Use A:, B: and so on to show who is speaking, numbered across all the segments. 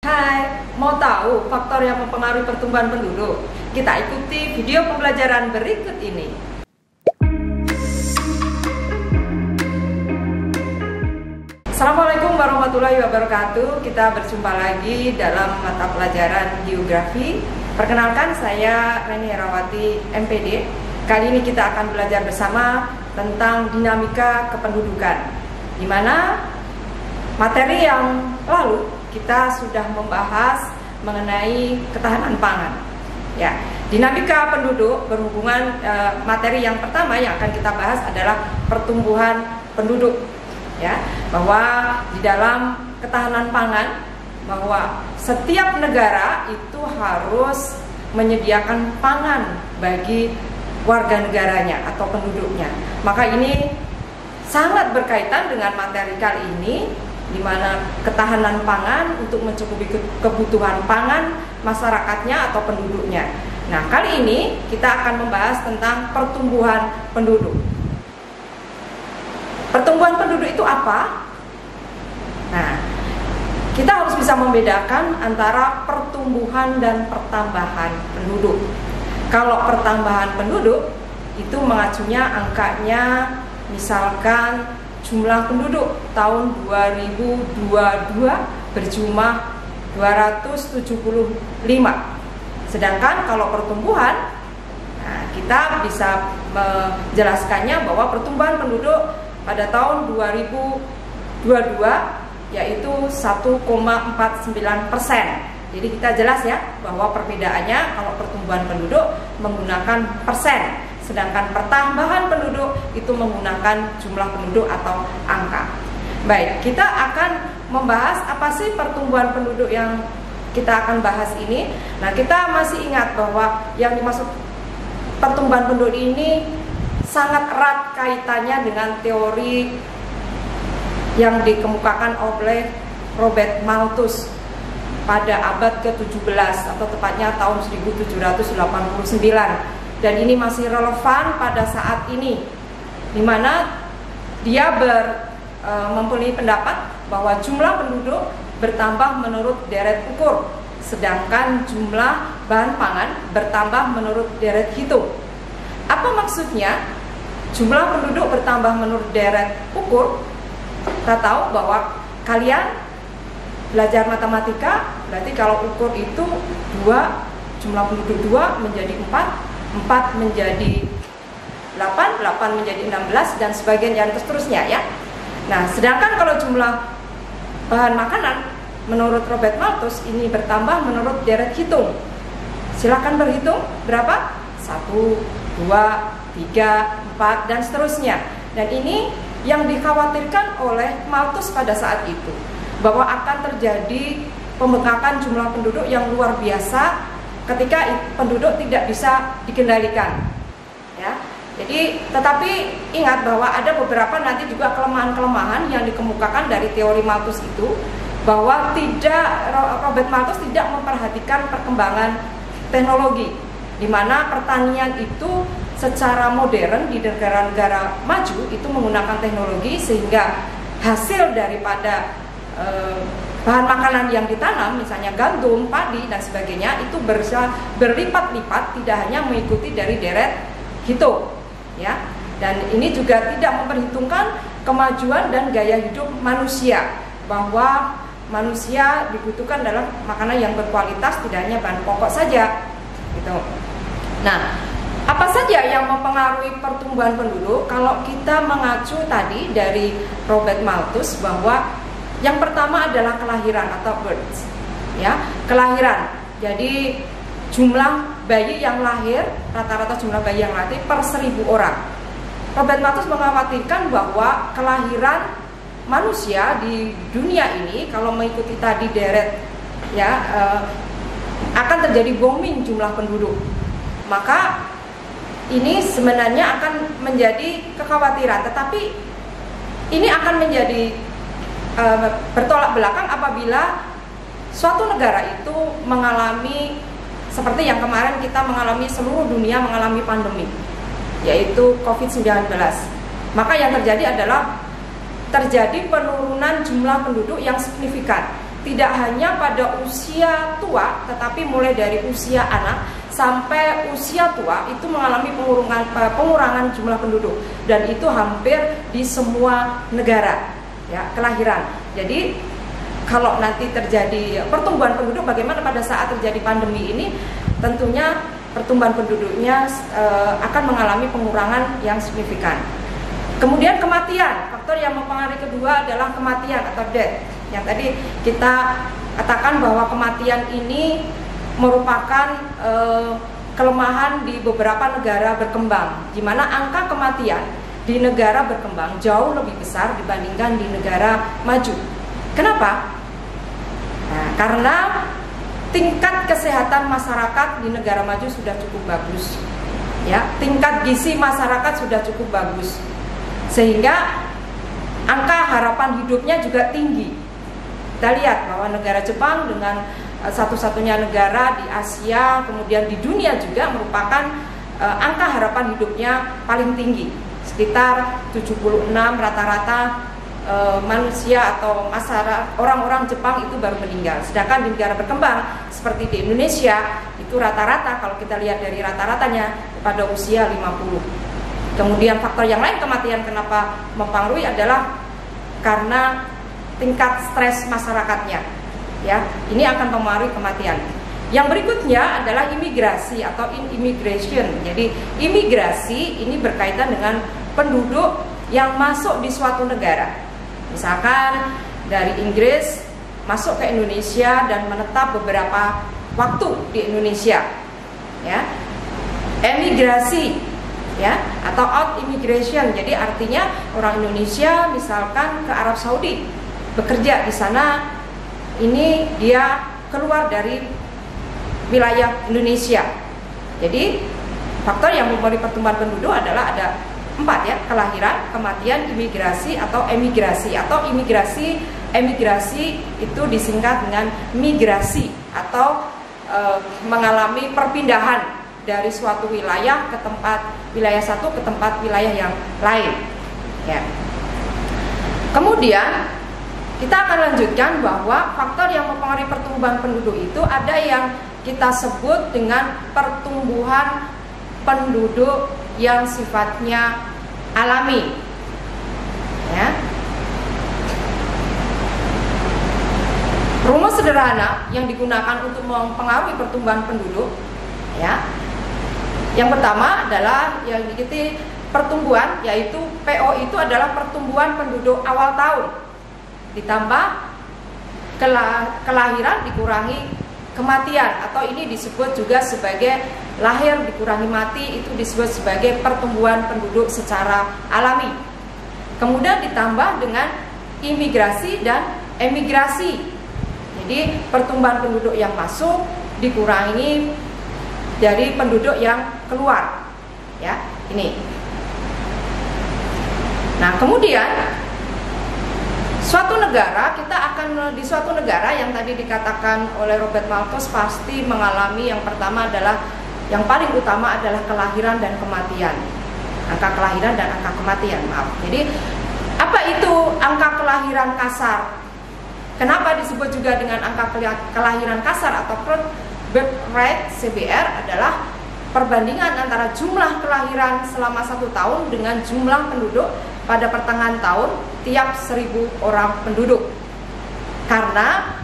A: Hai, mau tahu faktor yang mempengaruhi pertumbuhan penduduk? Kita ikuti video pembelajaran berikut ini. Assalamualaikum warahmatullahi wabarakatuh. Kita berjumpa lagi dalam mata pelajaran geografi. Perkenalkan, saya Reni Herawati, MPD. Kali ini kita akan belajar bersama tentang dinamika kependudukan, di mana materi yang lalu kita sudah membahas mengenai ketahanan pangan. Ya, dinamika penduduk berhubungan materi yang pertama yang akan kita bahas adalah pertumbuhan penduduk. Ya, bahwa di dalam ketahanan pangan, bahwa setiap negara itu harus menyediakan pangan bagi warga negaranya atau penduduknya. Maka ini sangat berkaitan dengan materi kali ini, di mana ketahanan pangan untuk mencukupi kebutuhan pangan masyarakatnya atau penduduknya. Nah, kali ini kita akan membahas tentang pertumbuhan penduduk. Pertumbuhan penduduk itu apa? Nah, kita harus bisa membedakan antara pertumbuhan dan pertambahan penduduk. Kalau pertambahan penduduk itu mengacunya angkanya, misalkan jumlah penduduk tahun 2022 berjumlah 275. Sedangkan kalau pertumbuhan, nah, kita bisa menjelaskannya bahwa pertumbuhan penduduk pada tahun 2022 yaitu 1,49%. Jadi kita jelas ya bahwa perbedaannya kalau pertumbuhan penduduk menggunakan persen, sedangkan pertambahan penduduk itu menggunakan jumlah penduduk atau angka. Baik, kita akan membahas apa sih pertumbuhan penduduk yang kita akan bahas ini. Nah, kita masih ingat bahwa yang dimaksud pertumbuhan penduduk ini sangat erat kaitannya dengan teori yang dikemukakan oleh Robert Malthus pada abad ke-17 atau tepatnya tahun 1789. Dan ini masih relevan pada saat ini, di mana dia mempunyai pendapat bahwa jumlah penduduk bertambah menurut deret ukur, sedangkan jumlah bahan pangan bertambah menurut deret hitung. Apa maksudnya jumlah penduduk bertambah menurut deret ukur? Kita tahu bahwa kalian belajar matematika, berarti kalau ukur itu 2, jumlah penduduk 2 menjadi 4 menjadi 8 menjadi 16 dan sebagainya dan seterusnya ya. Nah, sedangkan kalau jumlah bahan makanan menurut Robert Malthus ini bertambah menurut deret hitung. Silakan berhitung berapa? 1, 2, 3, 4 dan seterusnya. Dan ini yang dikhawatirkan oleh Malthus pada saat itu, bahwa akan terjadi pembengkakan jumlah penduduk yang luar biasa ketika penduduk tidak bisa dikendalikan. Ya, jadi tetapi ingat bahwa ada beberapa nanti juga kelemahan-kelemahan yang dikemukakan dari teori Malthus itu, bahwa Robert Malthus tidak memperhatikan perkembangan teknologi, di mana pertanian itu secara modern di negara-negara maju itu menggunakan teknologi, sehingga hasil daripada bahan makanan yang ditanam, misalnya gandum, padi dan sebagainya, itu berlipat-lipat, tidak hanya mengikuti dari deret hitung, ya. Dan ini juga tidak memperhitungkan kemajuan dan gaya hidup manusia, bahwa manusia dibutuhkan dalam makanan yang berkualitas, tidak hanya bahan pokok saja, gitu. Nah, apa saja yang mempengaruhi pertumbuhan penduduk? Kalau kita mengacu tadi dari Robert Malthus, bahwa yang pertama adalah kelahiran atau births, ya, kelahiran. Jadi jumlah bayi yang lahir, rata-rata jumlah bayi yang lahir per 1000 orang. Robert Malthus mengkhawatirkan bahwa kelahiran manusia di dunia ini, kalau mengikuti tadi deret, ya, akan terjadi booming jumlah penduduk. Maka ini sebenarnya akan menjadi kekhawatiran, tetapi ini akan menjadi bertolak belakang apabila suatu negara itu mengalami seperti yang kemarin kita mengalami, seluruh dunia mengalami pandemi, yaitu COVID-19. Maka yang terjadi adalah terjadi penurunan jumlah penduduk yang signifikan. tidak hanya pada usia tua, tetapi mulai dari usia anak sampai usia tua itu mengalami pengurangan jumlah penduduk, dan itu hampir di semua negara, ya, kelahiran. Jadi kalau nanti terjadi pertumbuhan penduduk, bagaimana pada saat terjadi pandemi ini, tentunya pertumbuhan penduduknya akan mengalami pengurangan yang signifikan. Kemudian kematian, faktor yang mempengaruhi kedua adalah kematian atau death. Yang tadi kita katakan bahwa kematian ini merupakan kelemahan di beberapa negara berkembang, di mana angka kematian di negara berkembang jauh lebih besar dibandingkan di negara maju. Kenapa? Nah, karena tingkat kesehatan masyarakat di negara maju sudah cukup bagus, ya, tingkat gizi masyarakat sudah cukup bagus, sehingga angka harapan hidupnya juga tinggi. Kita lihat bahwa negara Jepang dengan satu-satunya negara di Asia, kemudian di dunia juga, merupakan angka harapan hidupnya paling tinggi, sekitar 76 rata-rata manusia atau masyarakat orang-orang Jepang itu baru meninggal. Sedangkan di negara berkembang seperti di Indonesia itu rata-rata, kalau kita lihat dari rata-ratanya, pada usia 50. Kemudian faktor yang lain kematian kenapa mempengaruhi adalah karena tingkat stres masyarakatnya, ya, ini akan mempengaruhi kematian. Yang berikutnya adalah imigrasi atau immigration. Jadi imigrasi ini berkaitan dengan penduduk yang masuk di suatu negara. Misalkan dari Inggris masuk ke Indonesia dan menetap beberapa waktu di Indonesia, ya. Emigrasi, ya, atau out immigration. Jadi artinya orang Indonesia misalkan ke Arab Saudi bekerja di sana, ini dia keluar dari wilayah Indonesia. Jadi faktor yang mempengaruhi pertumbuhan penduduk adalah ada 4, ya, kelahiran, kematian, imigrasi atau emigrasi. Atau emigrasi itu disingkat dengan migrasi atau mengalami perpindahan dari suatu wilayah ke wilayah satu ke tempat wilayah yang lain, ya. Kemudian kita akan lanjutkan bahwa faktor yang mempengaruhi pertumbuhan penduduk itu ada yang kita sebut dengan pertumbuhan penduduk yang sifatnya alami, ya. Rumus sederhana yang digunakan untuk mempengaruhi pertumbuhan penduduk, ya. Yang pertama adalah yang diikuti pertumbuhan, yaitu PO itu adalah pertumbuhan penduduk awal tahun ditambah kelahiran dikurangi kematian, atau ini disebut juga sebagai lahir dikurangi mati, itu disebut sebagai pertumbuhan penduduk secara alami. Kemudian ditambah dengan imigrasi dan emigrasi. Jadi pertumbuhan penduduk yang masuk dikurangi dari penduduk yang keluar, ya, ini. Nah, kemudian suatu negara, kita akan di suatu negara yang tadi dikatakan oleh Robert Malthus pasti mengalami, yang pertama adalah, yang paling utama adalah kelahiran dan kematian. Angka kelahiran dan angka kematian, maaf. Jadi apa itu angka kelahiran kasar? Kenapa disebut juga dengan angka kelahiran kasar atau birth rate, CBR, adalah perbandingan antara jumlah kelahiran selama 1 tahun dengan jumlah penduduk pada pertengahan tahun tiap 1000 orang penduduk. Karena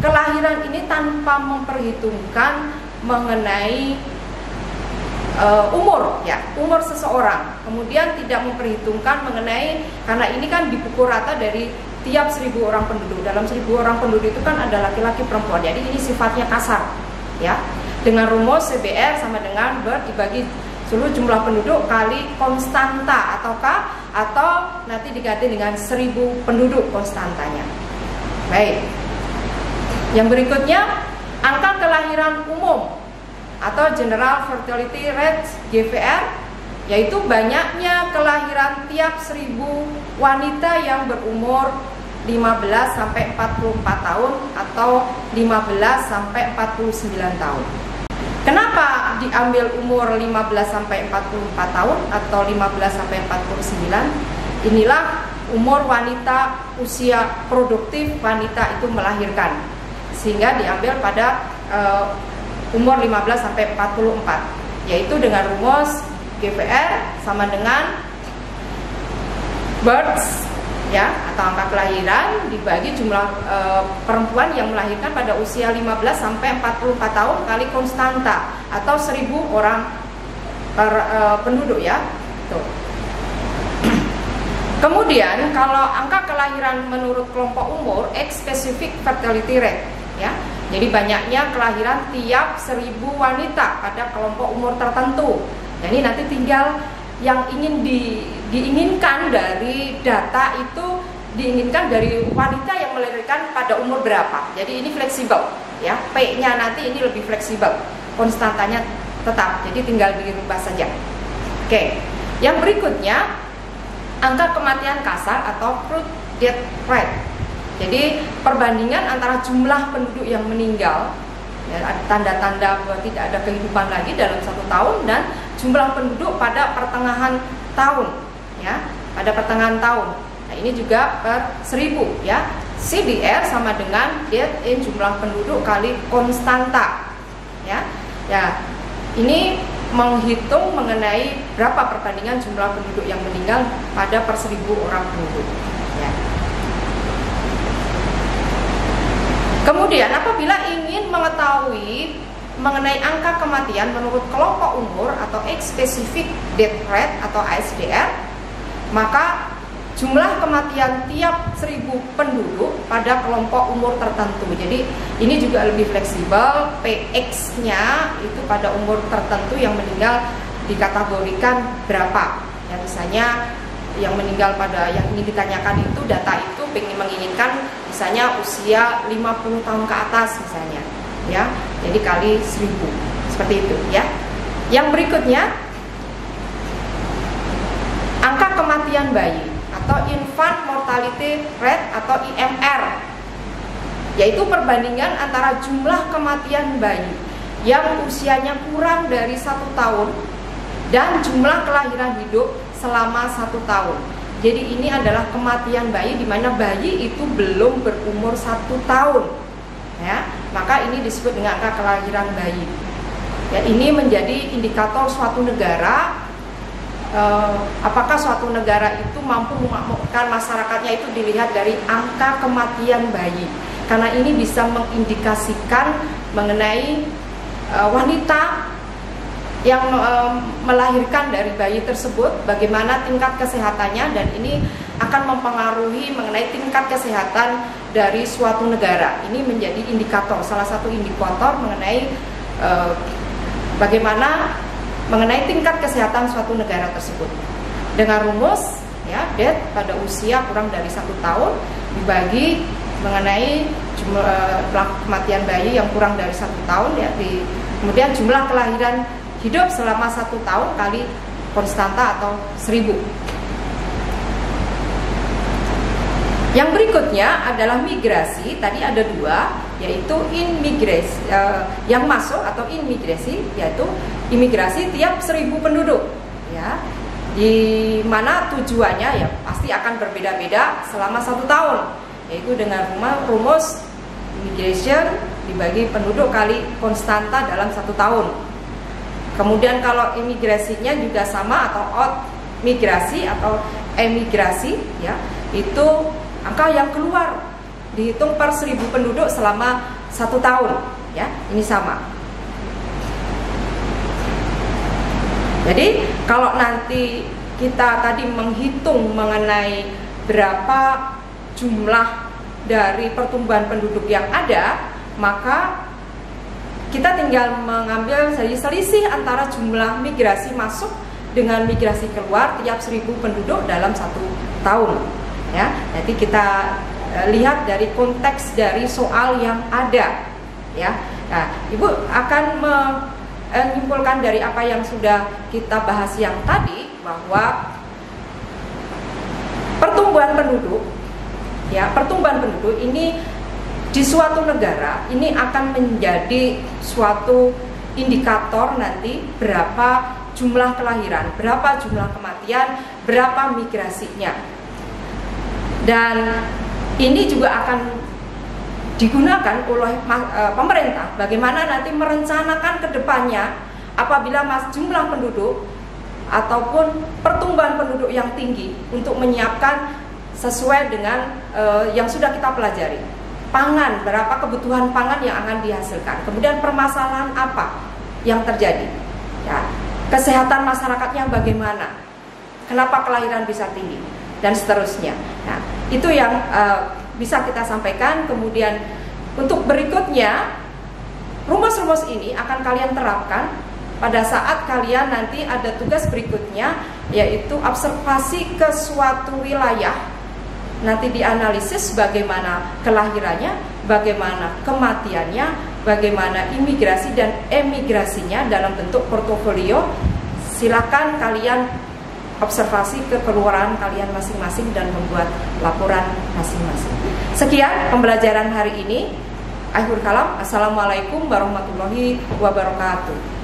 A: kelahiran ini tanpa memperhitungkan mengenai umur, ya, umur seseorang. Kemudian tidak memperhitungkan mengenai, karena ini kan dipukul rata dari tiap 1000 orang penduduk. Dalam 1000 orang penduduk itu kan ada laki-laki perempuan. Jadi ini sifatnya kasar, ya. Dengan rumus CBR sama dengan birth dibagi seluruh jumlah penduduk kali konstanta atau nanti diganti dengan 1000 penduduk konstantanya. Baik. Yang berikutnya angka kelahiran umum atau General Fertility Rate, GVR, yaitu banyaknya kelahiran tiap 1000 wanita yang berumur 15 sampai 44 tahun atau 15 sampai 49 tahun. Kenapa diambil umur 15 sampai 44 tahun atau 15 sampai 49? Inilah umur wanita usia produktif wanita itu melahirkan. sehingga diambil pada umur 15 sampai 44, yaitu dengan rumus GVR sama dengan births ya, atau angka kelahiran dibagi jumlah perempuan yang melahirkan pada usia 15 sampai 44 tahun kali konstanta atau 1000 orang per penduduk ya. Tuh. Kemudian kalau angka kelahiran menurut kelompok umur, X specific fertility rate ya. Jadi banyaknya kelahiran tiap 1000 wanita pada kelompok umur tertentu. Jadi nanti tinggal yang ingin diinginkan dari data itu, diinginkan dari wanita yang melahirkan pada umur berapa. Jadi ini fleksibel ya, P-nya nanti ini lebih fleksibel, konstantanya tetap, jadi tinggal dirubah saja. Oke, yang berikutnya angka kematian kasar atau crude death rate. Jadi perbandingan antara jumlah penduduk yang meninggal, ya, tanda-tanda bahwa tidak ada kehidupan lagi dalam 1 tahun, dan jumlah penduduk pada pertengahan tahun ya, pada pertengahan tahun. Nah, ini juga per 1000 ya. CDR sama dengan death in jumlah penduduk kali konstanta ya. Ya, ini menghitung mengenai berapa perbandingan jumlah penduduk yang meninggal pada per 1000 orang penduduk ya. Kemudian apabila ingin mengetahui mengenai angka kematian menurut kelompok umur atau age specific death rate atau ASDR, maka jumlah kematian tiap 1000 penduduk pada kelompok umur tertentu. Jadi ini juga lebih fleksibel, PX-nya itu pada umur tertentu yang meninggal dikategorikan berapa. Ya, misalnya yang meninggal pada yang ingin ditanyakan itu, data itu menginginkan misalnya usia 50 tahun ke atas misalnya ya, jadi kali 1000 seperti itu ya. Yang berikutnya angka kematian bayi atau infant mortality rate atau IMR, yaitu perbandingan antara jumlah kematian bayi yang usianya kurang dari 1 tahun dan jumlah kelahiran hidup selama 1 tahun. Jadi ini adalah kematian bayi di mana bayi itu belum berumur 1 tahun ya, maka ini disebut dengan angka kelahiran bayi ya. Ini menjadi indikator suatu negara, apakah suatu negara itu mampu memakmurkan masyarakatnya itu dilihat dari angka kematian bayi, karena ini bisa mengindikasikan mengenai wanita yang melahirkan dari bayi tersebut bagaimana tingkat kesehatannya, dan ini akan mempengaruhi mengenai tingkat kesehatan dari suatu negara. Ini menjadi indikator, salah satu indikator mengenai bagaimana mengenai tingkat kesehatan suatu negara tersebut. Dengan rumus ya, death pada usia kurang dari 1 tahun dibagi mengenai jumlah kematian bayi yang kurang dari 1 tahun ya, kemudian jumlah kelahiran hidup selama 1 tahun kali konstanta atau 1000. Yang berikutnya adalah migrasi. Tadi ada 2, yaitu imigrasi yang masuk atau imigrasi, yaitu imigrasi tiap 1000 penduduk ya, di mana tujuannya ya pasti akan berbeda-beda selama 1 tahun, yaitu dengan rumus immigration dibagi penduduk kali konstanta dalam 1 tahun. Kemudian kalau imigrasinya juga sama, atau out migrasi atau emigrasi ya, itu angka yang keluar dihitung per 1000 penduduk selama 1 tahun ya, ini sama. Jadi kalau nanti kita tadi menghitung mengenai berapa jumlah dari pertumbuhan penduduk yang ada, maka kita tinggal mengambil selisih antara jumlah migrasi masuk dengan migrasi keluar tiap 1000 penduduk dalam 1 tahun ya. Nanti kita lihat dari konteks dari soal yang ada ya. Nah, Ibu akan menyimpulkan dari apa yang sudah kita bahas yang tadi, bahwa pertumbuhan penduduk ya, pertumbuhan penduduk ini di suatu negara ini akan menjadi suatu indikator nanti berapa jumlah kelahiran, berapa jumlah kematian, berapa migrasinya. Dan ini juga akan digunakan oleh pemerintah bagaimana nanti merencanakan ke depannya apabila jumlah penduduk ataupun pertumbuhan penduduk yang tinggi untuk menyiapkan sesuai dengan yang sudah kita pelajari. Pangan, berapa kebutuhan pangan yang akan dihasilkan. Kemudian permasalahan apa yang terjadi. Ya, kesehatan masyarakatnya bagaimana. Kenapa kelahiran bisa tinggi dan seterusnya. Nah, itu yang bisa kita sampaikan. Kemudian untuk berikutnya rumus-rumus ini akan kalian terapkan pada saat kalian nanti ada tugas berikutnya, yaitu observasi ke suatu wilayah. Nanti dianalisis bagaimana kelahirannya, bagaimana kematiannya, bagaimana imigrasi dan emigrasinya dalam bentuk portofolio. Silakan kalian observasi ke keluaran kalian masing-masing dan membuat laporan masing-masing. Sekian pembelajaran hari ini. Akhir kalam, assalamualaikum warahmatullahi wabarakatuh.